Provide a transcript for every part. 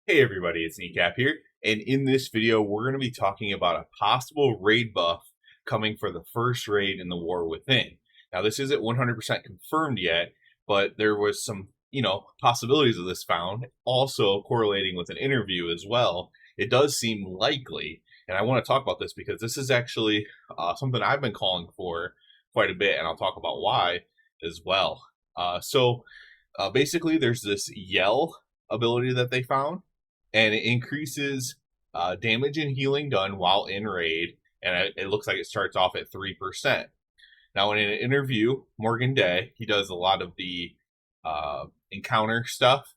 Hey everybody, it's Kneecap here, and in this video we're going to be talking about a possible raid buff coming for the first raid in the War Within. Now this isn't 100% confirmed yet, but there was some, possibilities of this found, also correlating with an interview as well. It does seem likely, and I want to talk about this because this is actually something I've been calling for quite a bit, and I'll talk about why as well. Basically there's this Yell ability that they found, and it increases damage and healing done while in raid, and it looks like it starts off at 3%. Now, in an interview, Morgan Day, he does a lot of the encounter stuff.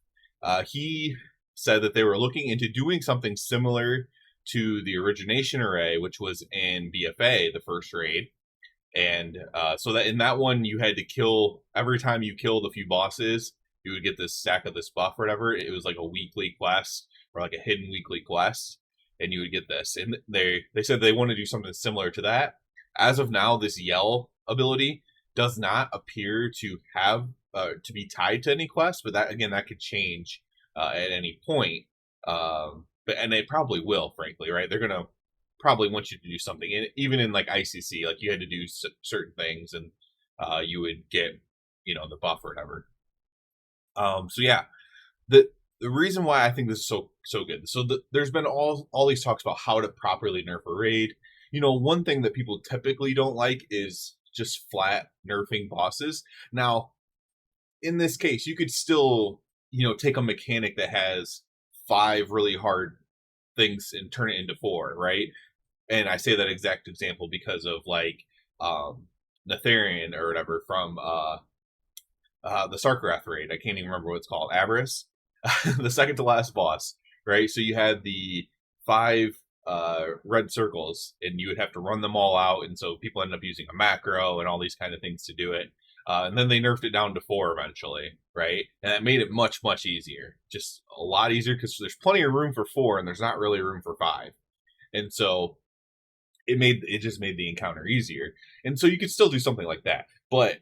He said that they were looking into doing something similar to the origination array, which was in BFA, the first raid. And so that in that one, you had to kill every time you killed a few bosses, you would get this stack of this buff or whatever. It was like a weekly quest or like a hidden weekly quest, and you would get this. And they said they want to do something similar to that. As of now, this Yell ability does not appear to have to be tied to any quest, but that again that could change at any point. And they probably will, frankly, right? They're gonna probably want you to do something, and even in like ICC, like you had to do certain things, and you would get the buff or whatever. So yeah, the reason why I think this is so good. So there's been all these talks about how to properly nerf a raid. One thing that people typically don't like is just flat nerfing bosses. Now, in this case, you could still take a mechanic that has 5 really hard things and turn it into 4, right? And I say that exact example because of like Netherian or whatever from the Sarkarath raid. I can't even remember what it's called. Avarice, the second to last boss, right? So you had the 5 red circles, and you would have to run them all out, and so people end up using a macro and all these kind of things to do it. And then they nerfed it down to 4 eventually, right? And that made it much, much easier. Just a lot easier because there's plenty of room for 4, and there's not really room for 5. And so it just made the encounter easier. And so you could still do something like that, but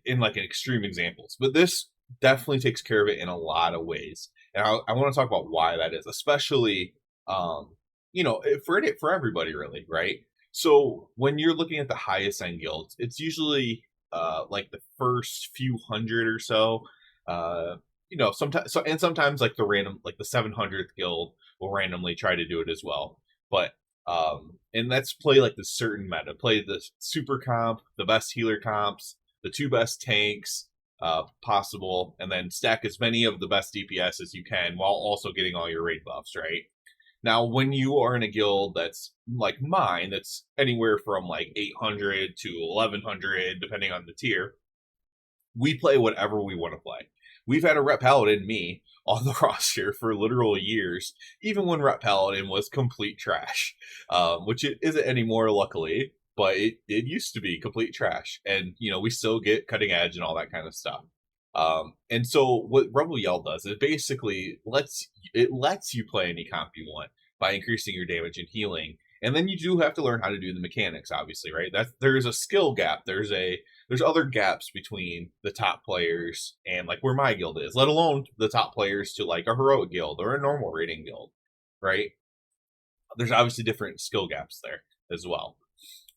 in like an extreme examples. But this definitely takes care of it in a lot of ways. And I want to talk about why that is, especially for everybody really, right? So when you're looking at the highest end guilds, it's usually like the first few hundred or so. Sometimes like the 700th guild will randomly try to do it as well. But and let's play like the certain meta. Play the super comp, the best healer comps, the 2 best tanks possible, and then stack as many of the best DPS as you can while also getting all your raid buffs, right? Now, when you are in a guild that's like mine, that's anywhere from like 800 to 1100, depending on the tier, we play whatever we want to play. We've had a Ret Paladin, me, on the roster for literal years, even when Ret Paladin was complete trash, which it isn't anymore, luckily, but it used to be complete trash. And, we still get cutting edge and all that kind of stuff. And so what Rebel Yell does is basically lets you play any comp you want by increasing your damage and healing. And then you do have to learn how to do the mechanics, obviously, right? There's a skill gap. There's other gaps between the top players and like where my guild is, let alone the top players to like a heroic guild or a normal rating guild, right? There's obviously different skill gaps there as well.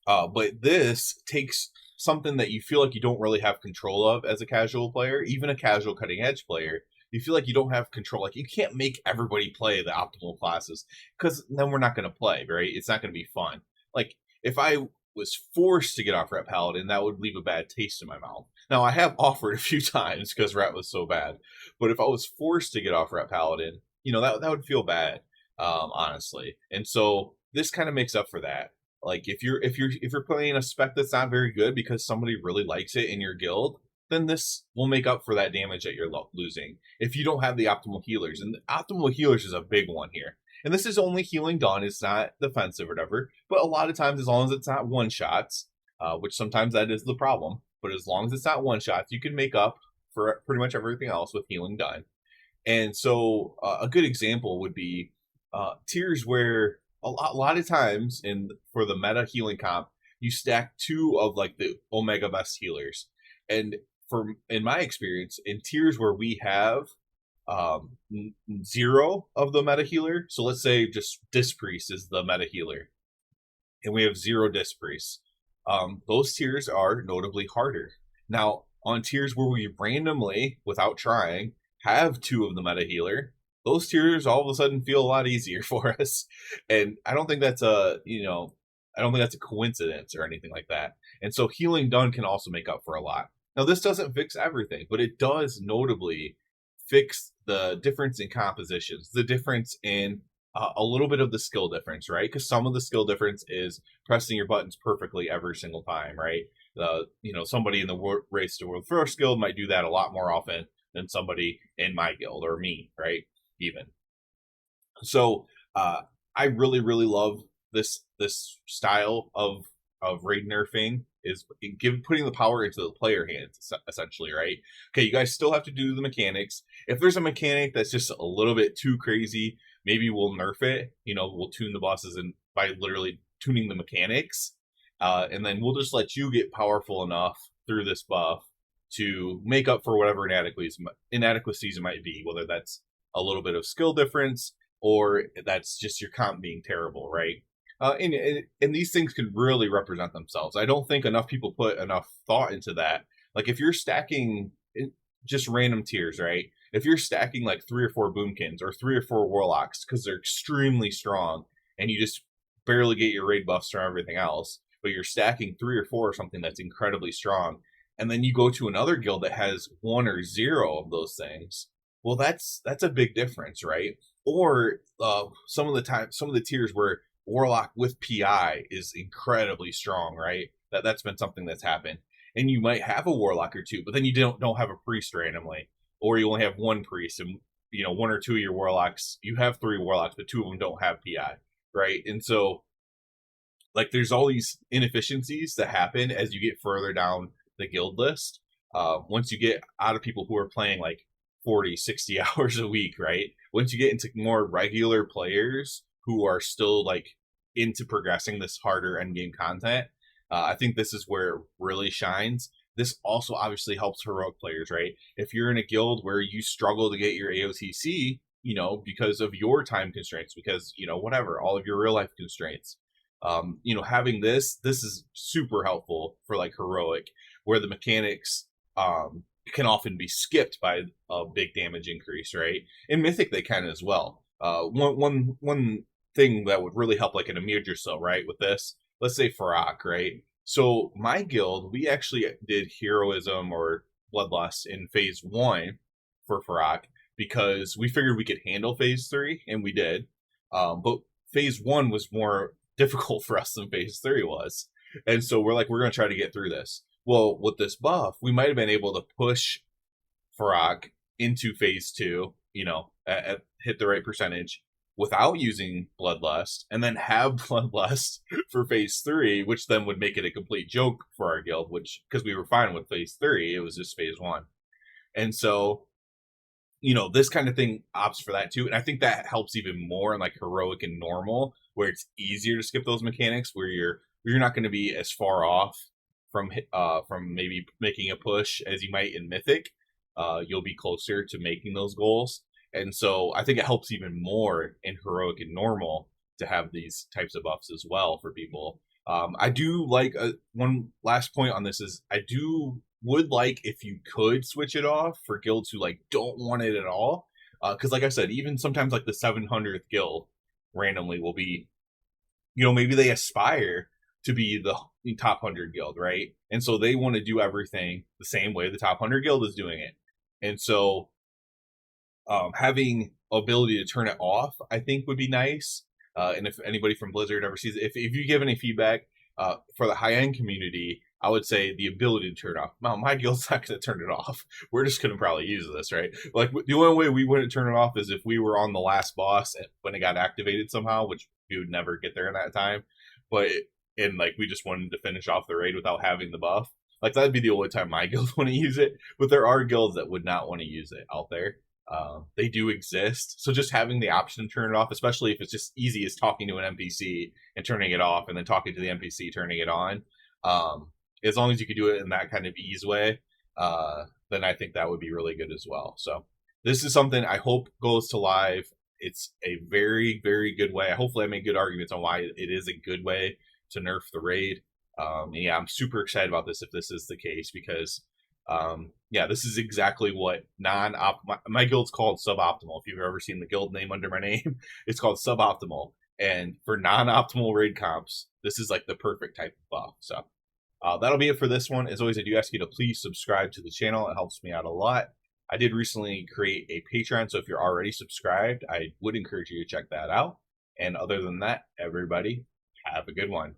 But this takes something that you feel like you don't really have control of as a casual player, even a casual cutting edge player. You feel like you don't have control. Like you can't make everybody play the optimal classes because then we're not going to play, right? It's not going to be fun. Like if I was forced to get off Ret Paladin, that would leave a bad taste in my mouth. Now I have offered a few times because Ret was so bad, but if I was forced to get off Ret Paladin, that would feel bad, honestly. And so this kind of makes up for that. Like if you're playing a spec that's not very good because somebody really likes it in your guild, then this will make up for that damage that you're losing. If you don't have the optimal healers, and the optimal healers is a big one here. And this is only healing done; it's not defensive or whatever. But a lot of times, as long as it's not one shots, which sometimes that is the problem, but as long as it's not one shots, you can make up for pretty much everything else with healing done. And so, a good example would be tiers where a lot of times for the meta healing comp, you stack 2 of like the Omega best healers, and in my experience, in tiers where we have zero of the meta healer. So let's say just Disc Priest is the meta healer, and we have zero Disc Priests. Those tiers are notably harder. Now, on tiers where we randomly, without trying, have two of the meta healer, those tiers all of a sudden feel a lot easier for us. And I don't think that's I don't think that's a coincidence or anything like that. And so healing done can also make up for a lot. Now, this doesn't fix everything, but it does notably fix the difference in compositions, the difference in a little bit of the skill difference, right? Because some of the skill difference is pressing your buttons perfectly every single time, right? Somebody in the Race to World First guild might do that a lot more often than somebody in my guild or me, right? Even so, I really, really love this style of raid nerfing is putting the power into the player hands essentially, right? Okay, you guys still have to do the mechanics. If there's a mechanic that's just a little bit too crazy, maybe we'll nerf it. We'll tune the bosses and by literally tuning the mechanics, and then we'll just let you get powerful enough through this buff to make up for whatever inadequacies it might be, whether that's a little bit of skill difference or that's just your comp being terrible, right? And these things can really represent themselves. I don't think enough people put enough thought into that. Like if you're stacking just random tiers, right? If you're stacking like 3 or 4 boomkins or 3 or 4 warlocks because they're extremely strong and you just barely get your raid buffs from everything else, but you're stacking 3 or 4 or something that's incredibly strong, and then you go to another guild that has 1 or 0 of those things, well, that's a big difference, right? Or some of the tiers where Warlock with PI is incredibly strong, right? That's been something that's happened. And you might have a Warlock or two, but then you don't have a priest randomly, or you only have one priest, and 1 or 2 of your Warlocks, you have 3 Warlocks, but 2 of them don't have PI, right? And so, like, there's all these inefficiencies that happen as you get further down the guild list. Once you get out of people who are playing like 40, 60 hours a week, right? Once you get into more regular players who are still like into progressing this harder endgame content, I think this is where it really shines. This also obviously helps heroic players, right? If you're in a guild where you struggle to get your AOTC, because of your time constraints, because, whatever, all of your real life constraints, having this is super helpful for like heroic, where the mechanics can often be skipped by a big damage increase, right? In Mythic, they can as well. One thing that would really help, like an Amir Drassil, right? With this, let's say Farak, right? So my guild, we actually did heroism or bloodlust in phase 1 for Farak because we figured we could handle phase 3, and we did. But phase 1 was more difficult for us than phase 3 was, and so we're going to try to get through this. Well, with this buff, we might have been able to push Farak into phase 2, hit the right percentage without using Bloodlust, and then have Bloodlust for phase 3, which then would make it a complete joke for our guild, because we were fine with phase 3, it was just phase 1. And so, this kind of thing opts for that too. And I think that helps even more in like heroic and normal, where it's easier to skip those mechanics, where you're not going to be as far off from maybe making a push as you might in Mythic. You'll be closer to making those goals. And so I think it helps even more in heroic and normal to have these types of buffs as well for people. I do like one last point on this is would like if you could switch it off for guilds who like don't want it at all. Because like I said, even sometimes like the 700th guild randomly will be, maybe they aspire to be the top 100 guild, right? And so they want to do everything the same way the top 100 guild is doing it. And so having ability to turn it off, I think would be nice. And if anybody from Blizzard ever sees it, if you give any feedback for the high-end community, I would say the ability to turn it off. Well, my guild's not going to turn it off. We're just going to probably use this, right? Like the only way we wouldn't turn it off is if we were on the last boss when it got activated somehow, which we would never get there in that time. And like we just wanted to finish off the raid without having the buff. Like that'd be the only time my guild want to use it. But there are guilds that would not want to use it out there. They do exist. So just having the option to turn it off, especially if it's just easy as talking to an NPC and turning it off, and then talking to the NPC, turning it on. As long as you could do it in that kind of ease way, then I think that would be really good as well. So this is something I hope goes to live. It's a very, very good way. Hopefully, I make good arguments on why it is a good way to nerf the raid. Yeah, I'm super excited about this if this is the case because, yeah, this is exactly what my guild's called suboptimal. If you've ever seen the guild name under my name, it's called suboptimal. And for non-optimal raid comps, this is like the perfect type of buff. So that'll be it for this one. As always, I do ask you to please subscribe to the channel. It helps me out a lot. I did recently create a Patreon, so if you're already subscribed, I would encourage you to check that out. And other than that, everybody, have a good one.